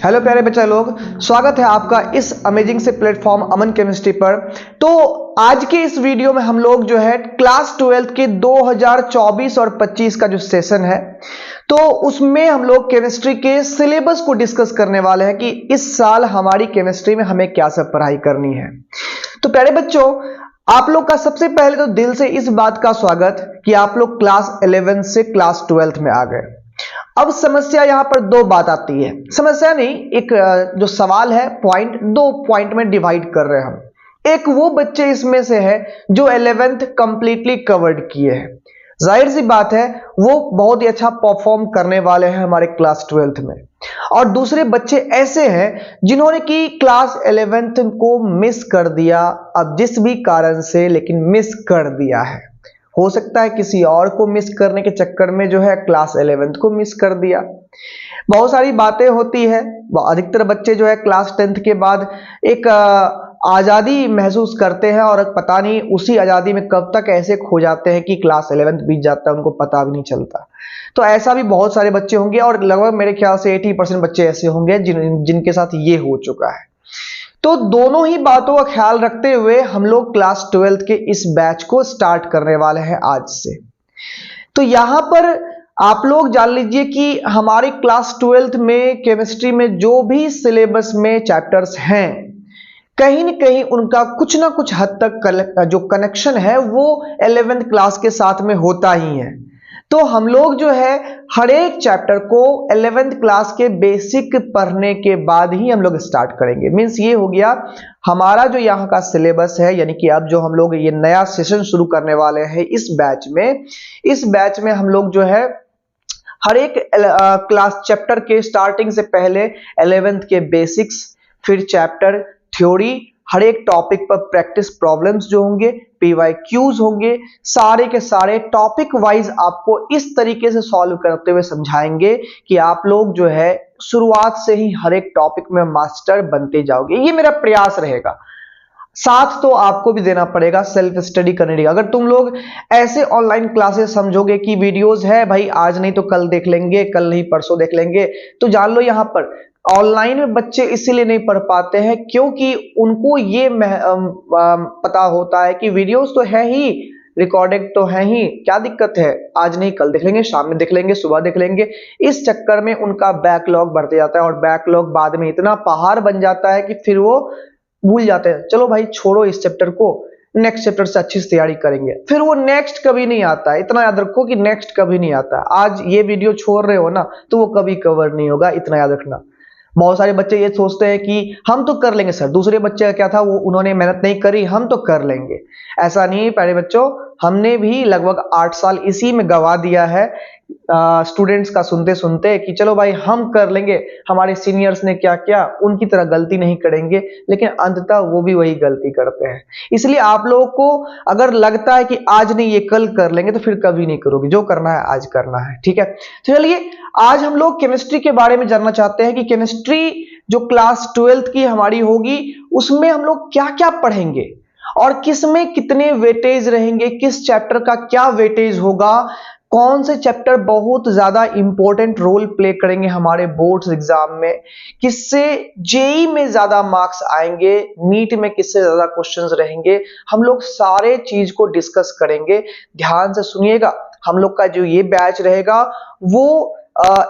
Hello प्यारे बच्चा लोग, स्वागत है आपका इस अमेजिंग से प्लेटफॉर्म अमन केमिस्ट्री पर। तो आज के इस वीडियो में हम लोग जो है क्लास 12 के 2024 और 25 का जो सेशन है तो उसमें हम लोग केमिस्ट्री के सिलेबस को डिस्कस करने वाले हैं कि इस साल हमारी केमिस्ट्री में हमें क्या सब पढ़ाई करनी है। तो प्यारे बच्चों, आप लोग का सबसे पहले तो दिल से इस बात का स्वागत कि आप लोग क्लास 11 से क्लास 12 में आ गए। अब समस्या यहां पर दो बात आती है, समस्या नहीं, एक जो सवाल है पॉइंट, दो पॉइंट में डिवाइड कर रहे हैं हम। एक वो बच्चे इसमें से है जो 11th कंप्लीटली कवर्ड किए हैं, जाहिर सी बात है वो बहुत ही अच्छा परफॉर्म करने वाले हैं हमारे क्लास 12th में। और दूसरे बच्चे ऐसे हैं जिन्होंने की क्लास 11th को मिस कर दिया, अब जिस भी कारण से लेकिन मिस कर दिया है। हो सकता है किसी और को मिस करने के चक्कर में जो है क्लास 11th को मिस कर दिया। बहुत सारी बातें होती है। अधिकतर बच्चे जो है क्लास 10th के बाद एक आजादी महसूस करते हैं और पता नहीं उसी आजादी में कब तक ऐसे खो जाते हैं कि क्लास 11th बीत जाता है, उनको पता भी नहीं चलता। तो ऐसा भी बहुत सारे बच्चे होंगे और लगभग मेरे ख्याल से 80% बच्चे ऐसे होंगे जिनके साथ ये हो चुका है। तो दोनों ही बातों का ख्याल रखते हुए हम लोग क्लास 12 के इस बैच को स्टार्ट करने वाले हैं आज से। तो यहां पर आप लोग जान लीजिए कि हमारे क्लास 12 में केमिस्ट्री में जो भी सिलेबस में चैप्टर्स हैं, कहीं न कहीं उनका कुछ ना कुछ हद तक जो कनेक्शन है वो 11th क्लास के साथ में होता ही है। तो हम लोग जो है हर एक चैप्टर को 11th क्लास के बेसिक पढ़ने के बाद ही हम लोग स्टार्ट करेंगे। मींस ये हो गया हमारा जो यहाँ का सिलेबस है, यानी कि अब जो हम लोग ये नया सेशन शुरू करने वाले हैं इस बैच में हम लोग जो है हर एक क्लास चैप्टर के स्टार्टिंग से पहले 11th के बेसिक्स, फिर चैप्टर थ्योरी, हर एक टॉपिक पर प्रैक्टिस प्रॉब्लम्स जो होंगे, PYQs होंगे, सारे के सारे टॉपिक वाइज आपको इस तरीके से सॉल्व करते हुए समझाएंगे कि आप लोग जो है शुरुआत से ही हर एक टॉपिक में मास्टर बनते जाओगे। ये मेरा प्रयास रहेगा। साथ तो आपको भी देना पड़ेगा, सेल्फ स्टडी करने की। अगर तुम लोग ऐसे ऑनलाइन क्लासेस समझोगे कि वीडियोस है भाई आज नहीं तो कल देख लेंगे, कल नहीं परसों देख लेंगे, तो जान लो यहां पर ऑनलाइन में बच्चे इसीलिए नहीं पढ़ पाते हैं क्योंकि उनको ये पता होता है कि वीडियोस तो है ही, रिकॉर्डेड तो है ही, क्या दिक्कत है, आज नहीं कल देख लेंगे, शाम में देख लेंगे, सुबह देख लेंगे। इस चक्कर में उनका बैकलॉग बढ़ते जाता है और बैकलॉग बाद में इतना पहाड़ बन जाता है कि फिर वो भूल जाते हैं, चलो भाई छोड़ो इस चैप्टर को, नेक्स्ट चैप्टर से अच्छी से तैयारी करेंगे। फिर वो नेक्स्ट कभी नहीं आता है। इतना याद रखो कि नेक्स्ट कभी नहीं आता है। आज ये वीडियो छोड़ रहे हो ना तो वो कभी कवर नहीं होगा, इतना याद रखना। बहुत सारे बच्चे ये सोचते हैं कि हम तो कर लेंगे सर, दूसरे बच्चे का क्या था, वो उन्होंने मेहनत नहीं करी, हम तो कर लेंगे। ऐसा नहीं प्यारे बच्चों, हमने भी लगभग 8 साल इसी में गवा दिया है स्टूडेंट्स का सुनते सुनते कि चलो भाई हम कर लेंगे, हमारे सीनियर्स ने क्या किया उनकी तरह गलती नहीं करेंगे, लेकिन अंततः वो भी वही गलती करते हैं। इसलिए आप लोगों को अगर लगता है कि आज नहीं ये कल कर लेंगे तो फिर कभी नहीं करोगे, जो करना है आज करना है, ठीक है। तो चलिए आज हम लोग केमिस्ट्री के बारे में जानना चाहते हैं कि केमिस्ट्री जो क्लास 12 की हमारी होगी उसमें हम लोग क्या क्या पढ़ेंगे और किस में कितने वेटेज रहेंगे, किस चैप्टर का क्या वेटेज होगा, कौन से चैप्टर बहुत ज्यादा इंपॉर्टेंट रोल प्ले करेंगे हमारे बोर्ड्स एग्जाम में, किससे जेई में ज्यादा मार्क्स आएंगे, नीट में किससे ज्यादा क्वेश्चंस रहेंगे, हम लोग सारे चीज को डिस्कस करेंगे। ध्यान से सुनिएगा, हम लोग का जो ये बैच रहेगा वो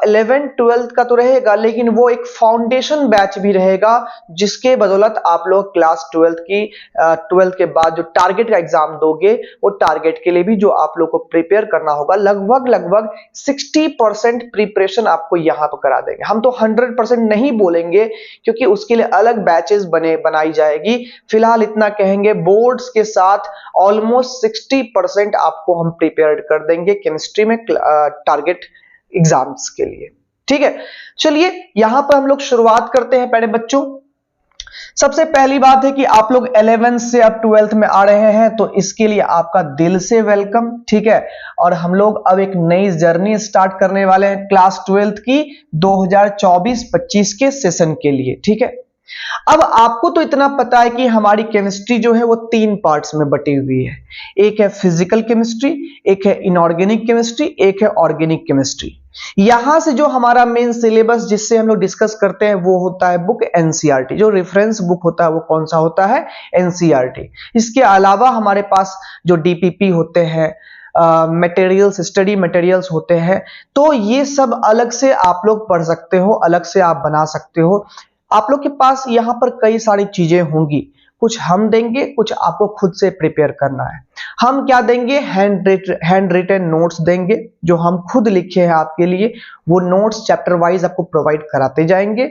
11th 12th का तो रहेगा, लेकिन वो एक फाउंडेशन बैच भी रहेगा जिसके बदौलत आप लोग क्लास 12th के बाद जो टारगेट का एग्जाम दोगे वो टारगेट के लिए भी जो आप लोग को प्रिपेयर करना होगा, लगभग 60% प्रिपरेशन आपको यहां पर करा देंगे। हम तो 100% नहीं बोलेंगे क्योंकि उसके लिए अलग बैचेस बनाई जाएगी। फिलहाल इतना कहेंगे बोर्ड्स के साथ ऑलमोस्ट 60% आपको हम प्रिपेयर कर देंगे केमिस्ट्री में टारगेट एग्जाम्स के लिए, ठीक है। चलिए यहां पर हम लोग शुरुआत करते हैं प्यारे बच्चों। सबसे पहली बात है कि आप लोग 11th से अब 12th में आ रहे हैं तो इसके लिए आपका दिल से वेलकम, ठीक है। और हम लोग अब एक नई जर्नी स्टार्ट करने वाले हैं क्लास 12th की 2024-25 के सेशन के लिए, ठीक है। अब आपको तो इतना पता है कि हमारी केमिस्ट्री जो है वो 3 पार्ट्स में बटी हुई है। एक है फिजिकल केमिस्ट्री, एक है इनऑर्गेनिक केमिस्ट्री, एक है ऑर्गेनिक केमिस्ट्री। यहां से जो हमारा मेन सिलेबस जिससे हम लोग डिस्कस करते हैं वो होता है बुक एनसीईआरटी। जो रेफरेंस बुक होता है वो कौन सा होता है? एनसीईआरटी। इसके अलावा हमारे पास जो डीपीपी होते हैं, मटेरियल्स, स्टडी मटेरियल्स होते हैं, तो ये सब अलग से आप लोग पढ़ सकते हो, अलग से आप बना सकते हो। आप लोग के पास यहाँ पर कई सारी चीजें होंगी, कुछ हम देंगे, कुछ आपको खुद से प्रिपेयर करना है। हम क्या देंगे? हैंड रिटन नोट्स देंगे जो हम खुद लिखे हैं आपके लिए। वो नोट्स चैप्टर वाइज आपको प्रोवाइड कराते जाएंगे।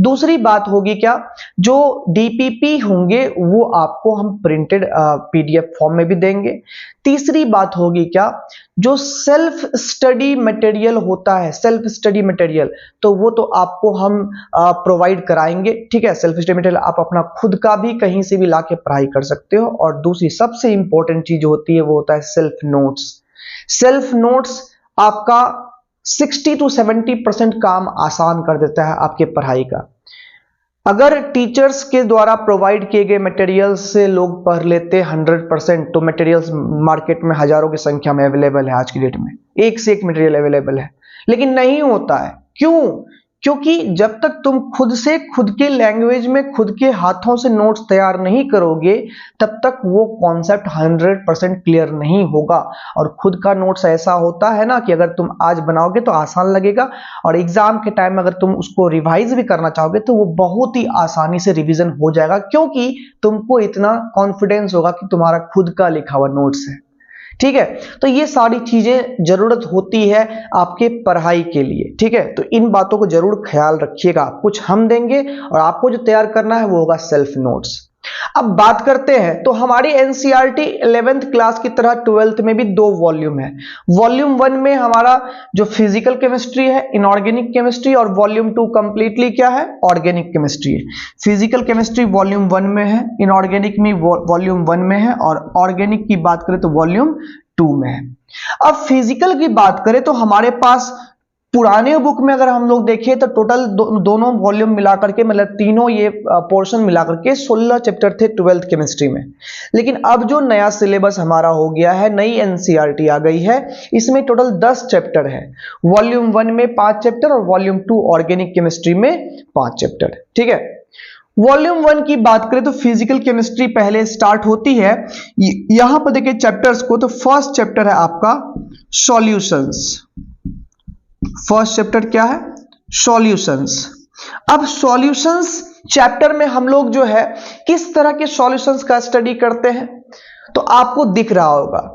दूसरी बात होगी क्या, जो डीपीपी होंगे वो आपको हम प्रिंटेड पीडीएफ फॉर्म में भी देंगे। तीसरी बात होगी क्या, जो सेल्फ स्टडी मटेरियल होता है, सेल्फ स्टडी मटेरियल, तो वो तो आपको हम प्रोवाइड कराएंगे। ठीक है, सेल्फ स्टडी मटेरियल आप अपना खुद का भी कहीं से भी लाके पढ़ाई कर सकते हो। और दूसरी सबसे इंपॉर्टेंट चीज होती है वो होता है सेल्फ नोट्स। सेल्फ नोट्स आपका 60 to 70% काम आसान कर देता है आपके पढ़ाई का। अगर टीचर्स के द्वारा प्रोवाइड किए गए मटेरियल्स से लोग पढ़ लेते 100%, तो मटेरियल्स मार्केट में हजारों की संख्या में अवेलेबल है। आज की डेट में एक से एक मटेरियल अवेलेबल है, लेकिन नहीं होता है। क्यों? क्योंकि जब तक तुम खुद से, खुद के लैंग्वेज में, खुद के हाथों से नोट्स तैयार नहीं करोगे, तब तक वो कॉन्सेप्ट 100% क्लियर नहीं होगा। और खुद का नोट्स ऐसा होता है ना कि अगर तुम आज बनाओगे तो आसान लगेगा, और एग्जाम के टाइम अगर तुम उसको रिवाइज भी करना चाहोगे तो वो बहुत ही आसानी से रिवीजन हो जाएगा, क्योंकि तुमको इतना कॉन्फिडेंस होगा कि तुम्हारा खुद का लिखा हुआ नोट्स है। ठीक है, तो ये सारी चीजें जरूरत होती है आपके पढ़ाई के लिए। ठीक है, तो इन बातों को जरूर ख्याल रखिएगा। कुछ हम देंगे और आपको जो तैयार करना है वो होगा सेल्फ नोट्स। अब बात करते हैं, तो हमारी एनसीईआरटी 11th क्लास की तरह 12th में भी 2 वॉल्यूम है। वॉल्यूम 1 में हमारा जो फिजिकल केमिस्ट्री है, इनऑर्गेनिक केमिस्ट्री, और वॉल्यूम 2 कंप्लीटली क्या है? ऑर्गेनिक केमिस्ट्री है। फिजिकल केमिस्ट्री वॉल्यूम 1 में है, इनऑर्गेनिक में वॉल्यूम 1 में है, और ऑर्गेनिक की बात करें तो वॉल्यूम 2 में है। अब फिजिकल की बात करें तो हमारे पास पुराने बुक में अगर हम लोग देखें तो टोटल दोनों वॉल्यूम मिलाकर के, मतलब तीनों ये पोर्शन मिलाकर के 16 चैप्टर थे 12th केमिस्ट्री में। लेकिन अब जो नया सिलेबस हमारा हो गया है, नई एनसीईआरटी आ गई है, इसमें टोटल 10 चैप्टर है। वॉल्यूम 1 में 5 चैप्टर और वॉल्यूम 2 ऑर्गेनिक केमिस्ट्री में 5 चैप्टर। ठीक है, वॉल्यूम 1 की बात करें तो फिजिकल केमिस्ट्री पहले स्टार्ट होती है। यहां पर देखिए चैप्टर्स को, तो फर्स्ट चैप्टर है आपका सॉल्यूशंस। फर्स्ट चैप्टर क्या है? सॉल्यूशंस। अब सॉल्यूशंस चैप्टर में हम लोग जो है किस तरह के सॉल्यूशंस का स्टडी करते हैं, तो आपको दिख रहा होगा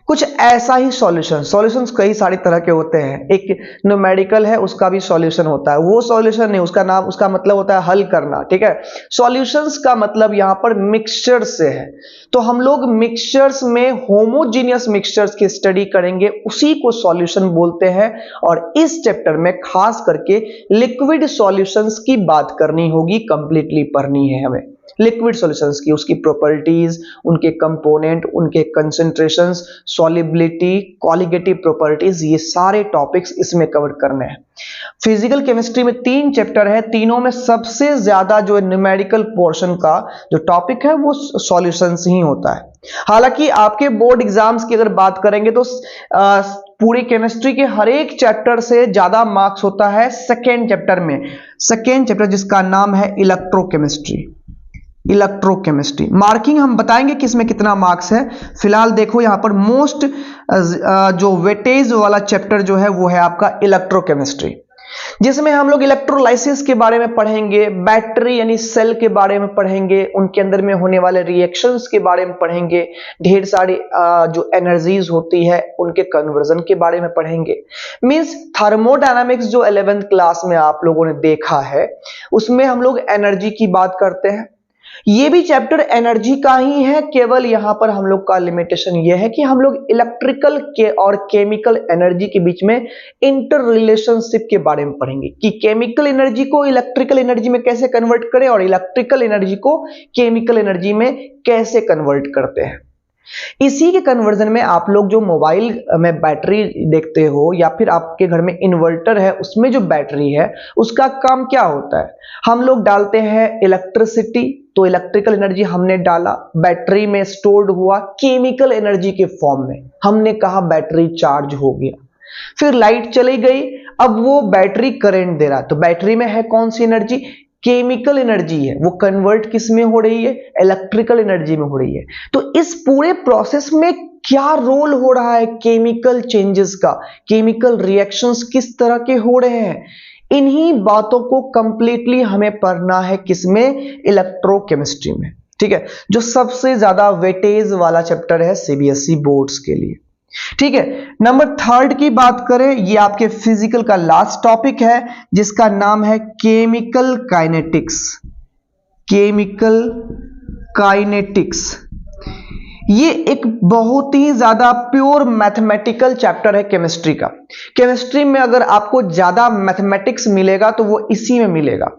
कुछ ऐसा ही सॉल्यूशंस कई सारी तरह के होते हैं। एक न्यूमेरिकल है, उसका भी सॉल्यूशन होता है। वो सॉल्यूशन नहीं, उसका नाम, उसका मतलब होता है हल करना। ठीक है, सॉल्यूशंस का मतलब यहां पर मिक्सचर से है। तो हम लोग मिक्सचर्स में होमोजीनियस मिक्सचर्स की स्टडी करेंगे, उसी को सॉल्यूशन बोलते हैं। और इस चैप्टर में खास करके लिक्विड सॉल्यूशंस की बात करनी होगी, कंप्लीटली पढ़नी है हमें लिक्विड सॉल्यूशंस की, उसकी प्रॉपर्टीज, उनके कंपोनेंट, उनके कंसेंट्रेशंस, सॉलिबिलिटी, कॉलिगेटिव प्रॉपर्टीज, ये सारे टॉपिक्स इसमें कवर करने हैं। फिजिकल केमिस्ट्री में 3 चैप्टर है, तीनों में सबसे ज्यादा जो न्यूमेरिकल पोर्शन का जो टॉपिक है वो सॉल्यूशंस ही होता है। हालांकि आपके बोर्ड एग्जाम्स की अगर बात करेंगे तो पूरी केमिस्ट्री के हर एक चैप्टर से ज्यादा मार्क्स होता है सेकेंड चैप्टर में। सेकेंड चैप्टर जिसका नाम है इलेक्ट्रोकेमिस्ट्री। इलेक्ट्रोकेमिस्ट्री मार्किंग हम बताएंगे कि इसमें कितना मार्क्स है। फिलहाल देखो यहां पर मोस्ट जो वेटेज वाला चैप्टर जो है वो है आपका इलेक्ट्रोकेमिस्ट्री, जिसमें हम लोग इलेक्ट्रोलाइसिस के बारे में पढ़ेंगे, बैटरी यानी सेल के बारे में पढ़ेंगे, उनके अंदर में होने वाले रिएक्शंस के बारे में पढ़ेंगे, ढेर सारी जो एनर्जीज होती है उनके कन्वर्जन के बारे में पढ़ेंगे। मींस थर्मोडायनामिक्स जो 11th क्लास में आप लोगों ने देखा है उसमें हम लोग एनर्जी की बात करते हैं। ये भी चैप्टर एनर्जी का ही है, केवल यहां पर हम लोग का लिमिटेशन ये है कि हम लोग इलेक्ट्रिकल के और केमिकल एनर्जी के बीच में इंटर रिलेशनशिप के बारे में पढ़ेंगे कि केमिकल एनर्जी को इलेक्ट्रिकल एनर्जी में कैसे कन्वर्ट करें और इलेक्ट्रिकल एनर्जी को केमिकल एनर्जी में कैसे कन्वर्ट करते हैं। इसी के कन्वर्जन में आप लोग जो मोबाइल में बैटरी देखते हो या फिर आपके घर में इन्वर्टर है उसमें जो बैटरी है उसका काम क्या होता है, हम लोग डालते हैं इलेक्ट्रिसिटी, तो इलेक्ट्रिकल एनर्जी हमने डाला, बैटरी में स्टोर्ड हुआ केमिकल एनर्जी के फॉर्म में, हमने कहा बैटरी चार्ज हो गया, फिर लाइट चली गई, अब वो बैटरी करंट दे रहा है, तो बैटरी में है कौन सी एनर्जी, केमिकल एनर्जी है, वो कन्वर्ट किस में हो रही है, इलेक्ट्रिकल एनर्जी में हो रही है। तो इस पूरे प्रोसेस में क्या रोल हो रहा है केमिकल चेंजेस का, केमिकल रिएक्शंस किस तरह के हो रहे हैं, इन्हीं बातों को कंप्लीटली हमें पढ़ना है किसमें, इलेक्ट्रोकेमिस्ट्री में। ठीक है, जो सबसे ज्यादा वेटेज वाला चैप्टर है सीबीएसई बोर्ड्स के लिए। ठीक है, नंबर 3 की बात करें, ये आपके फिजिकल का लास्ट टॉपिक है जिसका नाम है केमिकल काइनेटिक्स। केमिकल काइनेटिक्स ये एक बहुत ही ज्यादा प्योर मैथमेटिकल चैप्टर है केमिस्ट्री का। केमिस्ट्री में अगर आपको ज्यादा मैथमेटिक्स मिलेगा तो वो इसी में मिलेगा।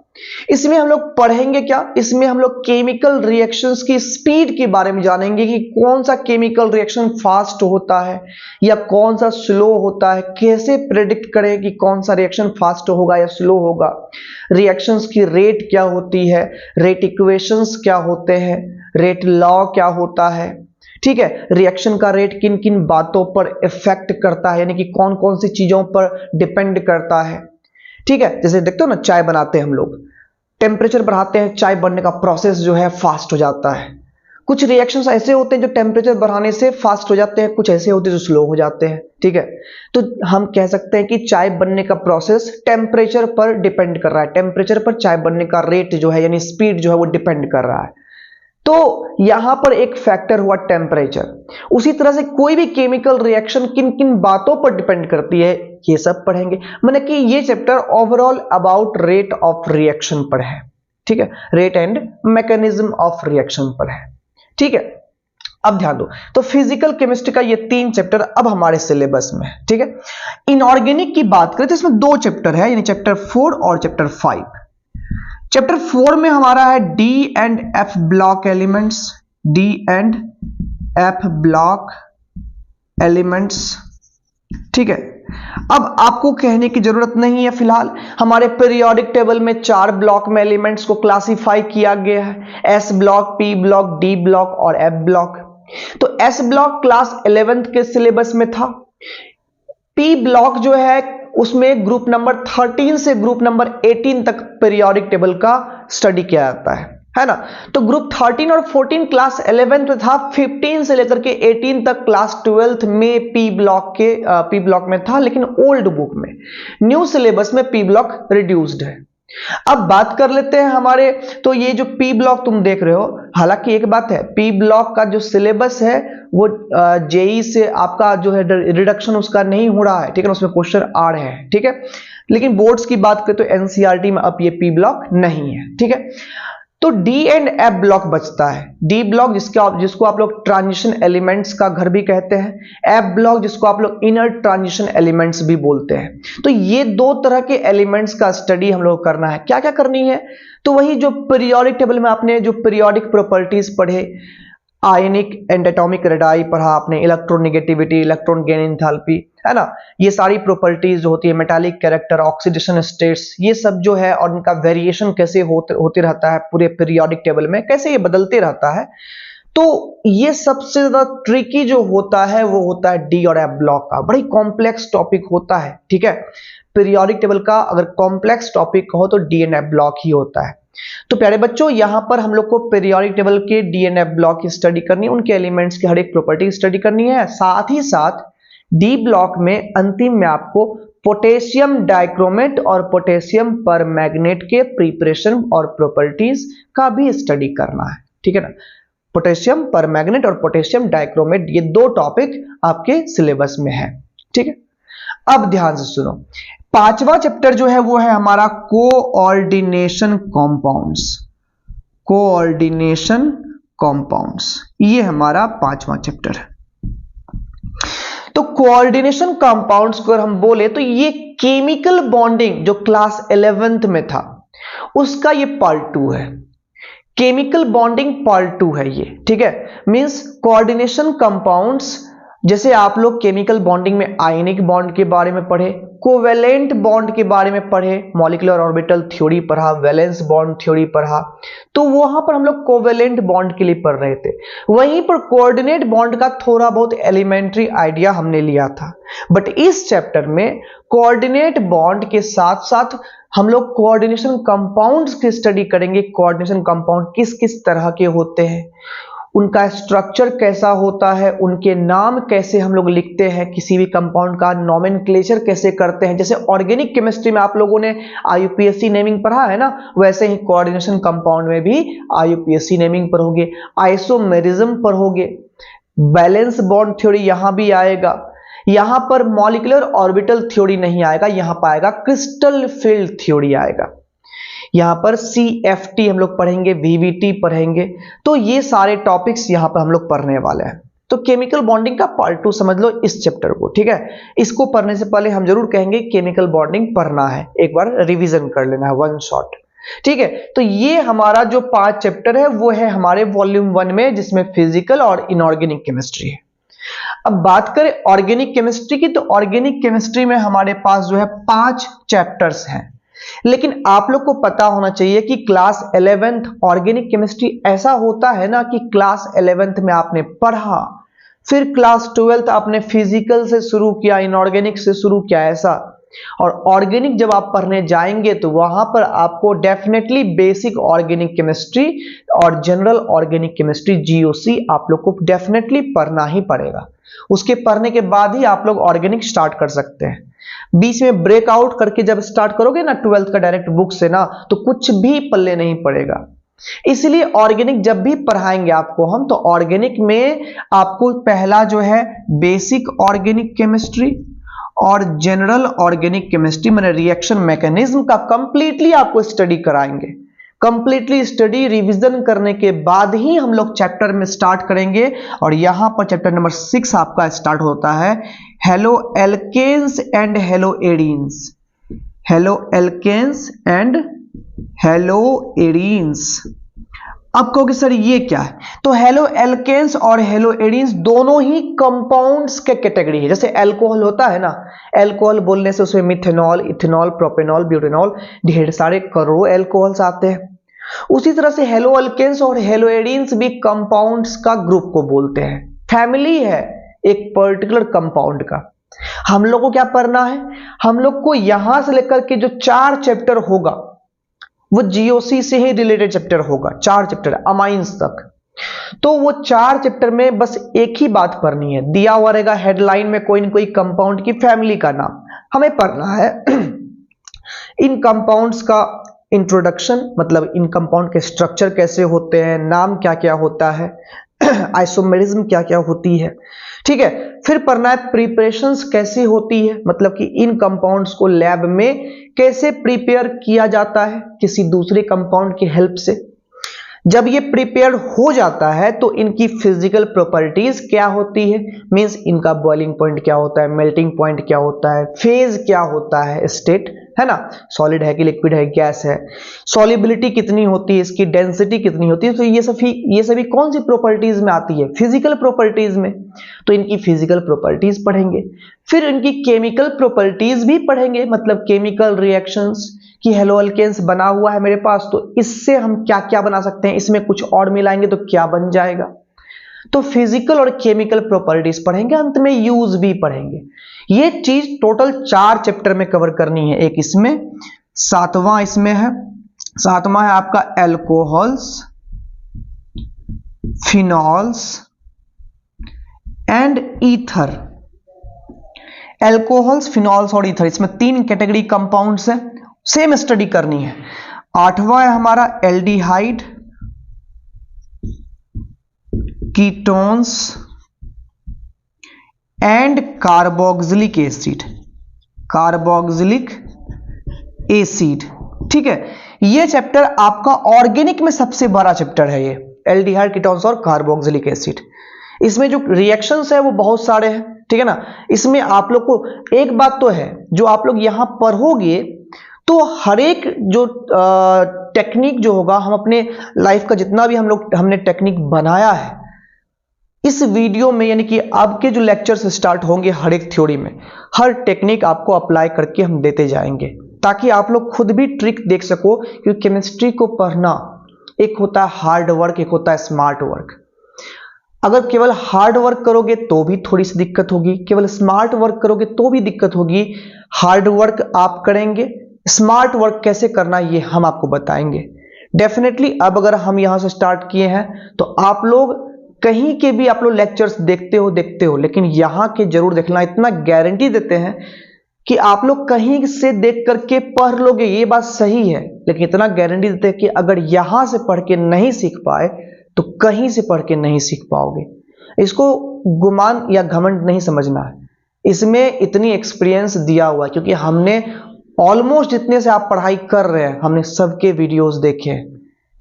इसमें हम लोग पढ़ेंगे क्या, इसमें हम लोग केमिकल रिएक्शंस की स्पीड के बारे में जानेंगे कि कौन सा केमिकल रिएक्शन फास्ट होता है या कौन सा स्लो होता है, कैसे प्रेडिक्ट करें कि कौन सा रिएक्शन फास्ट होगा या स्लो होगा, रिएक्शंस की रेट क्या होती है, रेट इक्वेशंस क्या होते हैं, रेट लॉ क्या होता है। ठीक है, रिएक्शन का रेट किन किन बातों पर इफेक्ट करता है, यानी कि कौन कौन सी चीजों पर डिपेंड करता है। ठीक है, जैसे देखते हो ना चाय बनाते हैं हम लोग, टेम्परेचर बढ़ाते हैं, चाय बनने का प्रोसेस जो है फास्ट हो जाता है। कुछ रिएक्शंस ऐसे होते हैं जो टेम्परेचर बढ़ाने से फास्ट हो जाते हैं, कुछ ऐसे होते हैं जो स्लो हो जाते हैं। ठीक है, तो हम कह सकते हैं कि चाय बनने का प्रोसेस टेम्परेचर पर डिपेंड कर रहा है, टेम्परेचर पर चाय बनने का रेट जो है यानी स्पीड जो है वो डिपेंड कर रहा है। तो यहां पर एक फैक्टर हुआ टेम्परेचर। उसी तरह से कोई भी केमिकल रिएक्शन किन किन बातों पर डिपेंड करती है ये सब पढ़ेंगे। मैंने कि ये chapter overall about rate of reaction पर है। ठीक है, rate and mechanism of reaction पर है। ठीक है, अब ध्यान दो, तो फिजिकल केमिस्ट्री का ये 3 चैप्टर अब हमारे सिलेबस में है। ठीक है, इनऑर्गेनिक की बात करें तो इसमें 2 चैप्टर है, यानी चैप्टर 4 और चैप्टर 5। चैप्टर 4 में हमारा है D and F block elements, D and F block elements. ठीक है, अब आपको कहने की जरूरत नहीं है, फिलहाल हमारे पीरियोडिक टेबल में 4 ब्लॉक में एलिमेंट्स को क्लासिफाई किया गया है, S block, P block, D block और एफ ब्लॉक। तो एस ब्लॉक क्लास 11th के सिलेबस में था। पी ब्लॉक जो है उसमें ग्रुप नंबर 13 से ग्रुप नंबर 18 तक पीरियोडिक टेबल का स्टडी किया जाता है ना। तो ग्रुप 13 और 14 क्लास 11 में था, 15 से लेकर के 18 तक क्लास 12 में पी ब्लॉक में था, लेकिन ओल्ड बुक में। न्यू सिलेबस में पी ब्लॉक रिड्यूस्ड है। अब बात कर लेते हैं हमारे, तो ये जो पी ब्लॉक तुम देख रहे हो, हालांकि एक बात है, पी ब्लॉक का जो सिलेबस है वो जेई से आपका जो है रिडक्शन उसका नहीं हो रहा है। ठीक है, उसमें क्वेश्चन आ रहे हैं। ठीक है, लेकिन बोर्ड्स की बात करें तो एनसीईआरटी में अब ये पी ब्लॉक नहीं है। ठीक है, तो डी एंड एफ ब्लॉक बचता है। डी ब्लॉक जिसको आप लोग ट्रांजिशन एलिमेंट्स का घर भी कहते हैं, एफ ब्लॉक जिसको आप लोग इनर ट्रांजिशन एलिमेंट्स भी बोलते हैं। तो ये 2 तरह के एलिमेंट्स का स्टडी हम लोग करना है। क्या क्या करनी है, तो वही जो पीरियोडिक टेबल में आपने जो पीरियोडिक प्रॉपर्टीज पढ़े, आयनिक एंड एटॉमिक रेडाई पढ़ा आपने, इलेक्ट्रोनेगेटिविटी, इलेक्ट्रॉन गेन एंथैल्पी, है ना, ये सारी प्रॉपर्टीज जो होती है, मेटालिक कैरेक्टर, ऑक्सीडेशन स्टेट्स, ये सब जो है, और इनका वेरिएशन कैसे होते रहता है पूरे पीरियोडिक टेबल में, कैसे ये बदलते रहता है। तो ये सबसे ज्यादा ट्रिकी जो होता है वो होता है डी और एफ ब्लॉक का। बड़ी कॉम्प्लेक्स टॉपिक होता है। ठीक है, पीरियोडिक टेबल का अगर कॉम्प्लेक्स टॉपिक कहो तो डी एंड एफ ब्लॉक ही होता है। तो प्यारे बच्चों, यहां पर हम लोग को पीरियोडिक टेबल के डी एंड एफ ब्लॉक की स्टडी करनी है, उनके एलिमेंट्स की हर एक प्रॉपर्टी स्टडी करनी है। साथ ही साथ डी ब्लॉक में अंतिम में आपको पोटेशियम डाइक्रोमेट और पोटेशियम परमैंगनेट के प्रिपरेशन और प्रॉपर्टीज का भी स्टडी करना है। ठीक है ना, पोटेशियम परमैंगनेट और पोटेशियम डाइक्रोमेट, ये 2 टॉपिक आपके सिलेबस में है। ठीक है, अब ध्यान से सुनो, 5वां चैप्टर जो है वो है हमारा कोऑर्डिनेशन कंपाउंड्स। कोऑर्डिनेशन कंपाउंड्स, ये हमारा 5वां चैप्टर है। तो कोऑर्डिनेशन कंपाउंड्स को अगर हम बोले तो ये केमिकल बॉन्डिंग जो क्लास 11th में था उसका ये पार्ट 2 है। केमिकल बॉन्डिंग पार्ट 2 है ये, ठीक है। मींस कोऑर्डिनेशन कंपाउंड्स, जैसे आप लोग केमिकल बॉन्डिंग में आयनिक बॉन्ड के बारे में पढ़े, कोवेलेंट बॉन्ड के बारे में पढ़े, मॉलिक्यूलर ऑर्बिटल थ्योरी पढ़ा, वैलेंस बॉन्ड थ्योरी पढ़ा, तो वहां पर हम लोग कोवेलेंट बॉन्ड के लिए पढ़ रहे थे। वहीं पर कोऑर्डिनेट बॉन्ड का थोड़ा बहुत एलिमेंट्री आइडिया हमने लिया था। बट इस चैप्टर में कोऑर्डिनेट बॉन्ड के साथ साथ हम लोग कोऑर्डिनेशन कंपाउंड्स की स्टडी करेंगे। कोऑर्डिनेशन कंपाउंड किस किस तरह के होते हैं, उनका स्ट्रक्चर कैसा होता है, उनके नाम कैसे हम लोग लिखते हैं, किसी भी कंपाउंड का नोमेनक्लेचर कैसे करते हैं। जैसे ऑर्गेनिक केमिस्ट्री में आप लोगों ने आईयूपीएसी नेमिंग पढ़ा है ना, वैसे ही कोऑर्डिनेशन कंपाउंड में भी आईयूपीएसी नेमिंग पढ़ोगे, आइसोमेरिज्म पढ़ोगे, बैलेंस बॉन्ड थ्योरी यहां भी आएगा। यहां पर मॉलिक्यूलर ऑर्बिटल थ्योरी नहीं आएगा, यहां पर आएगा क्रिस्टल फील्ड थ्योरी आएगा। यहां पर CFT हम लोग पढ़ेंगे, VVT पढ़ेंगे। तो ये सारे टॉपिक्स यहां पर हम लोग पढ़ने वाले हैं। तो केमिकल बॉन्डिंग का पार्ट 2 समझ लो इस चैप्टर को, ठीक है। इसको पढ़ने से पहले हम जरूर कहेंगे केमिकल बॉन्डिंग पढ़ना है, एक बार रिवीजन कर लेना है वन शॉट, ठीक है। तो ये हमारा जो 5 चैप्टर है वो है हमारे वॉल्यूम 1 में, जिसमें फिजिकल और इनऑर्गेनिक केमिस्ट्री है। अब बात करें ऑर्गेनिक केमिस्ट्री की, तो ऑर्गेनिक केमिस्ट्री में हमारे पास जो है 5 चैप्टर्स हैं। लेकिन आप लोग को पता होना चाहिए कि क्लास 11th ऑर्गेनिक केमिस्ट्री ऐसा होता है ना कि क्लास 11th में आपने पढ़ा, फिर क्लास 12th आपने फिजिकल से शुरू किया, इनऑर्गेनिक से शुरू किया, ऐसा। और ऑर्गेनिक जब आप पढ़ने जाएंगे तो वहां पर आपको डेफिनेटली बेसिक ऑर्गेनिक केमिस्ट्री और जनरल ऑर्गेनिक केमिस्ट्री GOC आप लोग को डेफिनेटली पढ़ना ही पड़ेगा। उसके पढ़ने के बाद ही आप लोग ऑर्गेनिक स्टार्ट कर सकते हैं। बीच में ब्रेकआउट करके जब स्टार्ट करोगे ना 12th का डायरेक्ट बुक से ना, तो कुछ भी पल्ले नहीं पड़ेगा। इसलिए ऑर्गेनिक जब भी पढ़ाएंगे आपको हम, तो ऑर्गेनिक में आपको पहला जो है बेसिक ऑर्गेनिक केमिस्ट्री और जनरल ऑर्गेनिक केमिस्ट्री मैंने रिएक्शन मैकेनिज्म का कंप्लीटली आपको स्टडी कराएंगे। कंप्लीटली स्टडी रिवीजन करने के बाद ही हम लोग चैप्टर में स्टार्ट करेंगे। और यहां पर चैप्टर नंबर 6 आपका स्टार्ट होता है, halo alkanes and halo arenes. Halo alkanes and halo arenes. अब कहोगे सर ये क्या है, तो हेलो एल्केन्स और हेलो एडीन्स दोनों ही कंपाउंड्स के कैटेगरी है। जैसे अल्कोहल होता है ना, अल्कोहल बोलने से उसमें मिथेनॉल, इथेनॉल, प्रोपेनॉल, ब्यूटेनॉल, ढेर सारे करोड़ों अल्कोहल्स आते हैं। उसी तरह से हेलो एल्केन्स और हेलो एडीन्स भी कंपाउंड्स का ग्रुप को बोलते हैं, फैमिली है एक पर्टिकुलर कंपाउंड का। हम लोग को क्या पढ़ना है, हम लोग को यहां से लेकर के जो 4 चैप्टर होगा वो GOC से ही रिलेटेड चैप्टर होगा। 4 चैप्टर अमाइंस तक, तो वो 4 चैप्टर में बस एक ही बात पढ़नी है। दिया हुआ रहेगा हेडलाइन में कोई न कोई कंपाउंड की फैमिली का नाम हमें पढ़ना है। इन कंपाउंड्स का इंट्रोडक्शन, मतलब इन कंपाउंड के स्ट्रक्चर कैसे होते हैं, नाम क्या क्या होता है, आइसोमेरिज्म क्या क्या होती है, ठीक है। फिर पढ़ना है प्रिपरेशंस कैसे होती है, मतलब कि इन कंपाउंड्स को लैब में कैसे प्रिपेयर किया जाता है किसी दूसरे कंपाउंड की हेल्प से। जब ये प्रिपेयर हो जाता है तो इनकी फिजिकल प्रॉपर्टीज क्या होती है, मींस इनका बॉइलिंग पॉइंट क्या होता है, मेल्टिंग पॉइंट क्या होता है, फेज क्या होता है, स्टेट है ना, सॉलिड है कि लिक्विड है, गैस है, सॉल्युबिलिटी कितनी होती है, इसकी डेंसिटी कितनी होती है। तो ये सभी कौन सी प्रॉपर्टीज में आती है, फिजिकल प्रॉपर्टीज में। तो इनकी फिजिकल प्रॉपर्टीज पढ़ेंगे। फिर इनकी केमिकल प्रॉपर्टीज भी पढ़ेंगे, मतलब केमिकल रिएक्शंस कि हेलो अल्केन्स बना हुआ है मेरे पास, तो इससे हम क्या क्या बना सकते हैं, इसमें कुछ और मिलाएंगे तो क्या बन जाएगा। तो फिजिकल और केमिकल प्रॉपर्टीज पढ़ेंगे, अंत में यूज भी पढ़ेंगे। ये चीज टोटल 4 चैप्टर में कवर करनी है। एक इसमें, 7वां इसमें है। 7वां है आपका alcohols, phenols and ether. Alcohols, phenols और ईथर, इसमें 3 कैटेगरी कंपाउंड्स है, सेम स्टडी करनी है। 8वां है हमारा aldehyde, ketones and carboxylic acid. Carboxylic acid, ठीक है। ये चैप्टर आपका ऑर्गेनिक में सबसे बड़ा चैप्टर है, ये एल्डिहाइड, कीटोन्स और कार्बोक्सिलिक एसिड। इसमें जो रिएक्शंस है वो बहुत सारे हैं, ठीक है ना। इसमें आप लोग को एक बात तो है, जो आप लोग यहां पढ़ोगे तो हर एक जो टेक्निक जो होगा, हम अपने लाइफ का जितना भी हमने टेक्निक बनाया है इस वीडियो में, यानी कि आपके जो लेक्चर्स स्टार्ट होंगे हर एक थ्योरी में, हर टेक्निक आपको अप्लाई करके हम देते जाएंगे, ताकि आप लोग खुद भी ट्रिक देख सको। क्योंकि केमिस्ट्री को पढ़ना एक होता है हार्ड वर्क, एक होता है स्मार्ट वर्क। अगर केवल हार्ड वर्क करोगे तो भी थोड़ी सी दिक्कत होगी, केवल स्मार्ट वर्क करोगे तो भी दिक्कत होगी। हार्ड वर्क आप करेंगे, स्मार्ट वर्क कैसे करना ये हम आपको बताएंगे डेफिनेटली। अब अगर हम यहां से स्टार्ट किए हैं तो आप लोग कहीं के भी आप लोग लेक्चर्स देखते हो, लेकिन यहां के जरूर देखना। इतना गारंटी देते हैं कि आप लोग कहीं से देख करके पढ़ लोगे, ये बात सही है, लेकिन इतना गारंटी देते हैं कि अगर यहां से पढ़ के नहीं सीख पाए तो कहीं से पढ़ के नहीं सीख पाओगे। इसको गुमान या घमंड नहीं समझना है, इसमें इतनी एक्सपीरियंस दिया हुआ है, क्योंकि हमने ऑलमोस्ट जितने से आप पढ़ाई कर रहे हैं हमने सबके वीडियोस देखे हैं।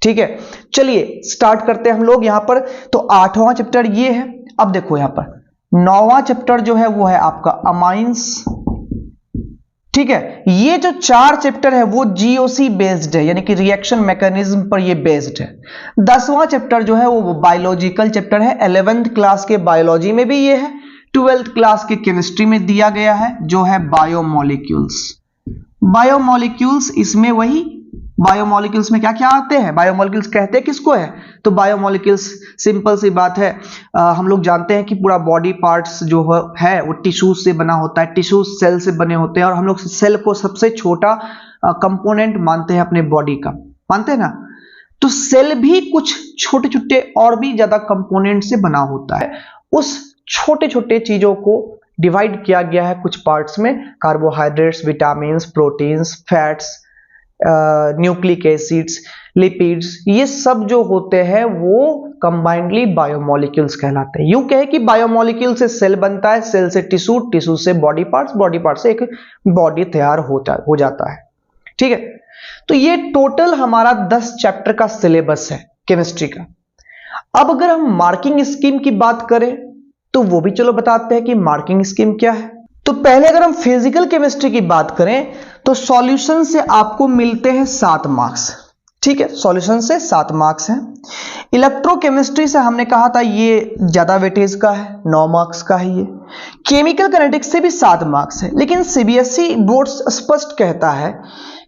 ठीक है, चलिए स्टार्ट करते हैं हम लोग यहां पर। तो 8वां चैप्टर ये है। अब देखो यहां पर 9वां चैप्टर जो है वो है आपका अमाइंस। ठीक है, ये जो 4 चैप्टर है वो जीओसी बेस्ड है, यानी कि रिएक्शन मैकेनिज्म पर ये बेस्ड है। 10वां चैप्टर जो है वो बायोलॉजिकल चैप्टर है। 11th क्लास के बायोलॉजी में भी ये है, 12th क्लास के केमिस्ट्री में दिया गया है जो है बायोमोलिक्यूल्स। बायोमोलिक्यूल्स, इसमें वही बायोमोलिक्यूल्स में क्या क्या आते हैं, बायोमोलिक्यूल्स कहते हैं किसको है, तो बायोमोलिक्यूल्स सिंपल सी बात है, हम लोग जानते हैं कि पूरा बॉडी पार्ट्स जो है वो टिश्यूज से बना होता है, टिश्यूज सेल से बने होते हैं, और हम लोग सेल को सबसे छोटा कंपोनेंट मानते हैं अपने बॉडी का, मानते हैं ना। तो सेल भी कुछ छोटे छोटे और भी ज्यादा कंपोनेंट से बना होता है। उस छोटे छोटे चीजों को डिवाइड किया गया है कुछ पार्ट्स में, carbohydrates, vitamin, proteins, fats, nucleic acids, lipids, ये सब जो होते हैं वो कंबाइंडली बायोमोलिक्यूल्स कहलाते हैं। यूं कहे कि बायोमोलिक्यूल से सेल बनता है, सेल से टिश्यू, टिश्यू से बॉडी पार्ट्स, बॉडी पार्ट से एक बॉडी तैयार हो जाता है। ठीक है, तो ये टोटल हमारा 10 चैप्टर का सिलेबस है केमिस्ट्री का। अब अगर हम मार्किंग स्कीम की बात करें तो वो भी चलो बताते हैं कि मार्किंग स्कीम क्या है। तो पहले अगर हम फिजिकल केमिस्ट्री की बात करें तो सॉल्यूशन से आपको मिलते हैं 7 मार्क्स। ठीक है, सॉल्यूशन से 7 मार्क्स हैं। इलेक्ट्रोकेमिस्ट्री से हमने कहा था ये ज्यादा वेटेज का है, 9 मार्क्स का है ये। केमिकल काइनेटिक्स से भी 7 मार्क्स है, लेकिन सीबीएसई बोर्ड स्पष्ट कहता है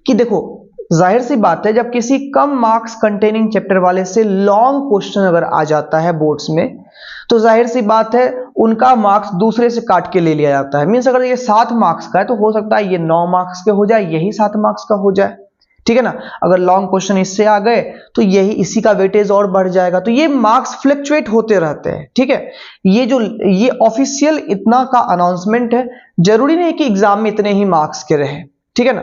कि देखो जाहिर सी बात है, जब किसी कम मार्क्स कंटेनिंग चैप्टर वाले से लॉन्ग क्वेश्चन अगर आ जाता है बोर्ड्स में तो जाहिर सी बात है उनका मार्क्स दूसरे से काट के ले लिया जाता है। मीन्स अगर ये 7 मार्क्स का है तो हो सकता है ये 9 मार्क्स के हो जाए, यही 7 मार्क्स का हो जाए। ठीक है ना, अगर लॉन्ग क्वेश्चन इससे आ गए तो यही इसी का वेटेज और बढ़ जाएगा। तो ये मार्क्स फ्लक्चुएट होते रहते हैं। ठीक है, ये ऑफिशियल इतना का अनाउंसमेंट है, जरूरी नहीं कि एग्जाम में इतने ही मार्क्स के रहे। ठीक है ना,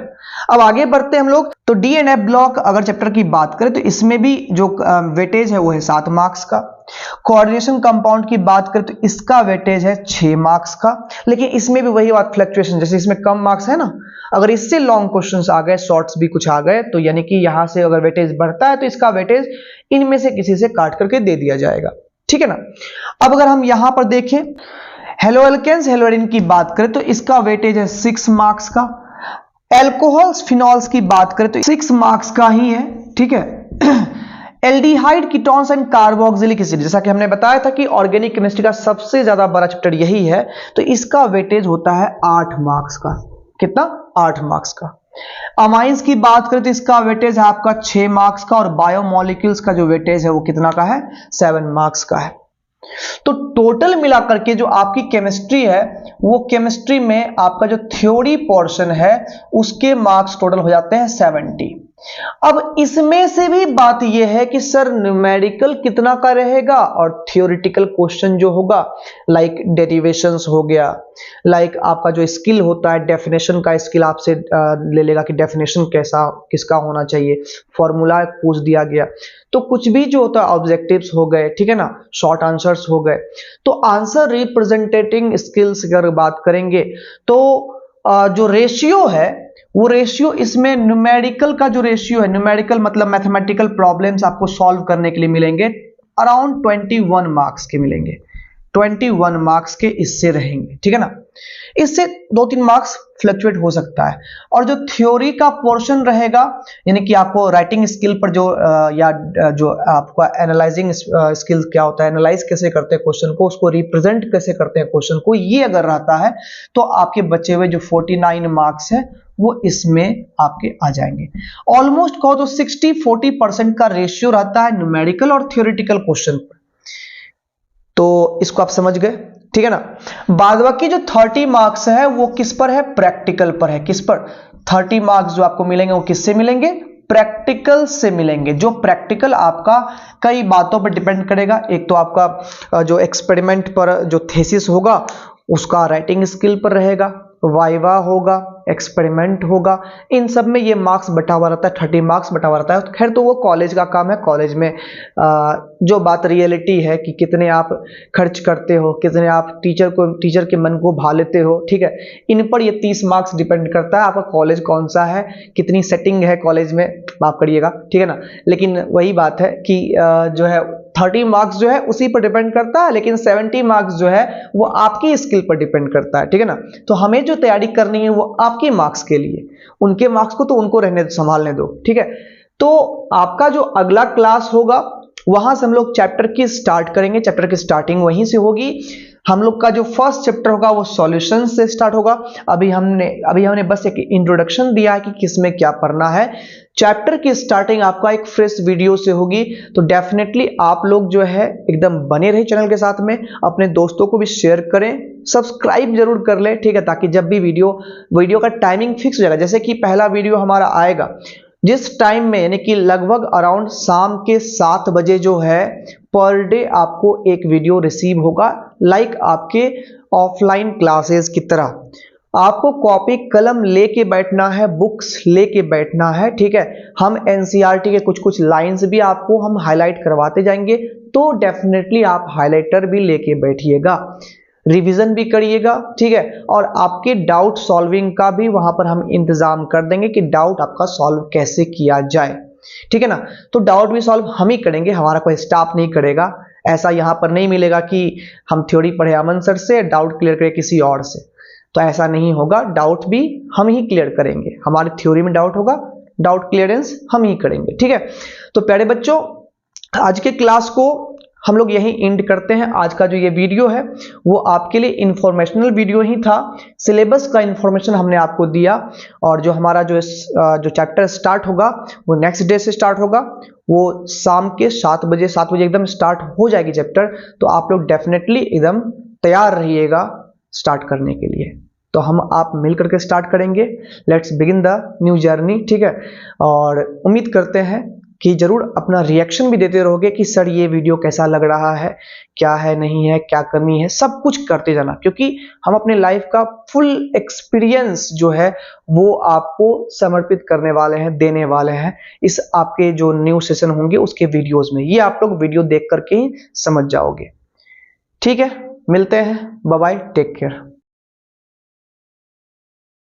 अब आगे बढ़ते हैं हम लोग। तो डी एंड एफ ब्लॉक अगर चैप्टर की बात करें तो इसमें भी जो वेटेज है वो है 7 मार्क्स का। कोऑर्डिनेशन कंपाउंड की बात करें तो इसका वेटेज है 6 मार्क्स का, लेकिन इसमें भी वही बात, फ्लक्चुएशन, जैसे इसमें कम मार्क्स है ना, अगर इससे लॉन्ग क्वेश्चंस आ गए, शॉर्ट्स भी कुछ आ गए, तो यानी कि यहां से अगर वेटेज बढ़ता है तो इसका वेटेज इनमें से किसी से काट करके दे दिया जाएगा। ठीक है ना, अब अगर हम यहां पर देखें हेलो एल्केन्स, हेलोरिन की बात करें तो इसका वेटेज है 6 मार्क्स का। एल्कोहल्स, फिनॉल्स की बात करें तो 6 मार्क्स का ही है। ठीक है, aldehyde, ketones and carboxylic acid, जैसा कि हमने बताया था कि ऑर्गेनिक केमिस्ट्री का सबसे ज्यादा बड़ा चैप्टर यही है, तो इसका वेटेज होता है 8 मार्क्स का। कितना? 8 मार्क्स का। अमाइंस की बात करें तो इसका वेटेज है आपका 6 मार्क्स का, और बायोमोलिक्यूल्स का जो वेटेज है वो कितना का है? 7 मार्क्स का है। तो टोटल मिलाकर के जो आपकी केमिस्ट्री है वो केमिस्ट्री में आपका जो थ्योरी पोर्शन है उसके मार्क्स टोटल हो जाते हैं 70। अब इसमें से भी बात यह है कि सर न्यूमेरिकल कितना का रहेगा और थियोरिटिकल क्वेश्चन जो होगा लाइक डेरिवेशंस हो गया, लाइक आपका जो स्किल होता है डेफिनेशन का स्किल आपसे ले लेगा कि डेफिनेशन कैसा किसका होना चाहिए, फॉर्मूला पूछ दिया गया, तो कुछ भी जो होता है ऑब्जेक्टिव्स हो गए, ठीक है ना, शॉर्ट आंसर्स हो गए। तो आंसर रिप्रेजेंटेटिंग स्किल्स अगर बात करेंगे तो जो रेशियो है वो रेशियो इसमें न्यूमेरिकल का जो रेशियो है, न्यूमेरिकल मतलब मैथमेटिकल प्रॉब्लम्स आपको सॉल्व करने के लिए मिलेंगे अराउंड 21 मार्क्स के मिलेंगे, 21 मार्क्स के इससे रहेंगे। ठीक है ना, इससे 2-3 मार्क्स फ्लक्चुएट हो सकता है। और जो थ्योरी का पोर्शन रहेगा, यानी कि आपको राइटिंग स्किल पर जो या जो आपका एनालाइजिंग स्किल क्या होता है, एनालाइज कैसे करते हैं क्वेश्चन को, उसको रिप्रेजेंट कैसे करते हैं क्वेश्चन को, ये अगर रहता है तो आपके बचे हुए जो 49 मार्क्स है वो इसमें आपके आ जाएंगे। ऑलमोस्ट कहो तो 60-40% का रेशियो रहता है न्यूमेरिकल और थ्योरेटिकल क्वेश्चन पर। तो इसको आप समझ गए, ठीक है ना। बाद बाकी जो 30 मार्क्स है वो किस पर है, प्रैक्टिकल पर है। किस पर? 30 मार्क्स जो आपको मिलेंगे वो किससे मिलेंगे, प्रैक्टिकल से मिलेंगे। जो प्रैक्टिकल आपका कई बातों पर डिपेंड करेगा। एक तो आपका जो एक्सपेरिमेंट पर जो थीसिस होगा उसका राइटिंग स्किल पर रहेगा, वाइवा होगा, एक्सपेरिमेंट होगा, इन सब में ये मार्क्स बटा हुआ रहता है, 30 मार्क्स बटा हुआ रहता है। खैर तो वो कॉलेज का काम है, कॉलेज में जो बात रियलिटी है कि कितने आप खर्च करते हो, कितने आप टीचर के मन को भा लेते हो, ठीक है, इन पर ये 30 मार्क्स डिपेंड करता है। आपका कॉलेज कौन सा है, कितनी सेटिंग है कॉलेज में, माफ करिएगा, ठीक है ना। लेकिन वही बात है कि जो है 30 मार्क्स जो है उसी पर डिपेंड करता है, लेकिन 70 मार्क्स जो है वो आपकी स्किल पर डिपेंड करता है, ठीक है ना। तो हमें जो तैयारी करनी है वो आपके मार्क्स के लिए, उनके मार्क्स को तो उनको रहने संभालने दो, ठीक है। तो आपका जो अगला क्लास होगा वहां से हम लोग चैप्टर की स्टार्ट करेंगे, चैप्टर की स्टार्टिंग वहीं से होगी। हम लोग का जो फर्स्ट चैप्टर होगा वो सॉल्यूशन से स्टार्ट होगा। अभी हमने बस एक इंट्रोडक्शन दिया है कि किसमें क्या पढ़ना है। चैप्टर की स्टार्टिंग आपका एक फ्रेश वीडियो से होगी, तो डेफिनेटली आप लोग जो है एकदम बने रहे चैनल के साथ में, अपने दोस्तों को भी शेयर करें, सब्सक्राइब जरूर कर ले, ठीक है, ताकि जब भी वीडियो का टाइमिंग फिक्स हो जाएगा। जैसे कि पहला वीडियो हमारा आएगा जिस टाइम में, यानी कि लगभग अराउंड शाम के 7 बजे जो है पर डे आपको एक वीडियो रिसीव होगा, लाइक आपके ऑफलाइन क्लासेस की तरह। आपको कॉपी कलम लेके बैठना है, बुक्स लेके बैठना है, ठीक है। हम एनसीईआरटी के कुछ लाइंस भी आपको हम हाईलाइट करवाते जाएंगे, तो डेफिनेटली आप हाइलाइटर भी लेके बैठिएगा, रिवीजन भी करिएगा, ठीक है। और आपके डाउट सॉल्विंग का भी वहां पर हम इंतजाम कर देंगे कि डाउट आपका सॉल्व कैसे किया जाए, ठीक है ना। तो डाउट भी सॉल्व हम ही करेंगे, हमारा कोई स्टाफ नहीं करेगा। ऐसा यहां पर नहीं मिलेगा कि हम थ्योरी पढ़े अमन सर से, डाउट क्लियर करें किसी और से, तो ऐसा नहीं होगा। डाउट भी हम ही क्लियर करेंगे, हमारी थ्योरी में डाउट होगा, डाउट क्लियरेंस हम ही करेंगे, ठीक है। तो प्यारे बच्चों, आज के क्लास को हम लोग यही एंड करते हैं। आज का जो ये वीडियो है वो आपके लिए इंफॉर्मेशनल वीडियो ही था, सिलेबस का इंफॉर्मेशन हमने आपको दिया। और जो हमारा जो चैप्टर स्टार्ट होगा वो नेक्स्ट डे से स्टार्ट होगा, वो शाम के 7 बजे एकदम स्टार्ट हो जाएगी चैप्टर। तो आप लोग डेफिनेटली एकदम तैयार रहिएगा स्टार्ट करने के लिए। तो हम आप मिल करके स्टार्ट करेंगे, let's begin the new journey, ठीक है। और उम्मीद करते हैं कि जरूर अपना रिएक्शन भी देते रहोगे कि सर ये वीडियो कैसा लग रहा है, क्या है, नहीं है, क्या कमी है, सब कुछ करते जाना, क्योंकि हम अपने लाइफ का फुल एक्सपीरियंस जो है वो आपको समर्पित करने वाले हैं, देने वाले हैं इस आपके जो न्यू सेशन होंगे उसके वीडियोस में। ये आप लोग वीडियो देख करके ही समझ जाओगे, ठीक है। मिलते हैं, बाय बाय, टेक केयर।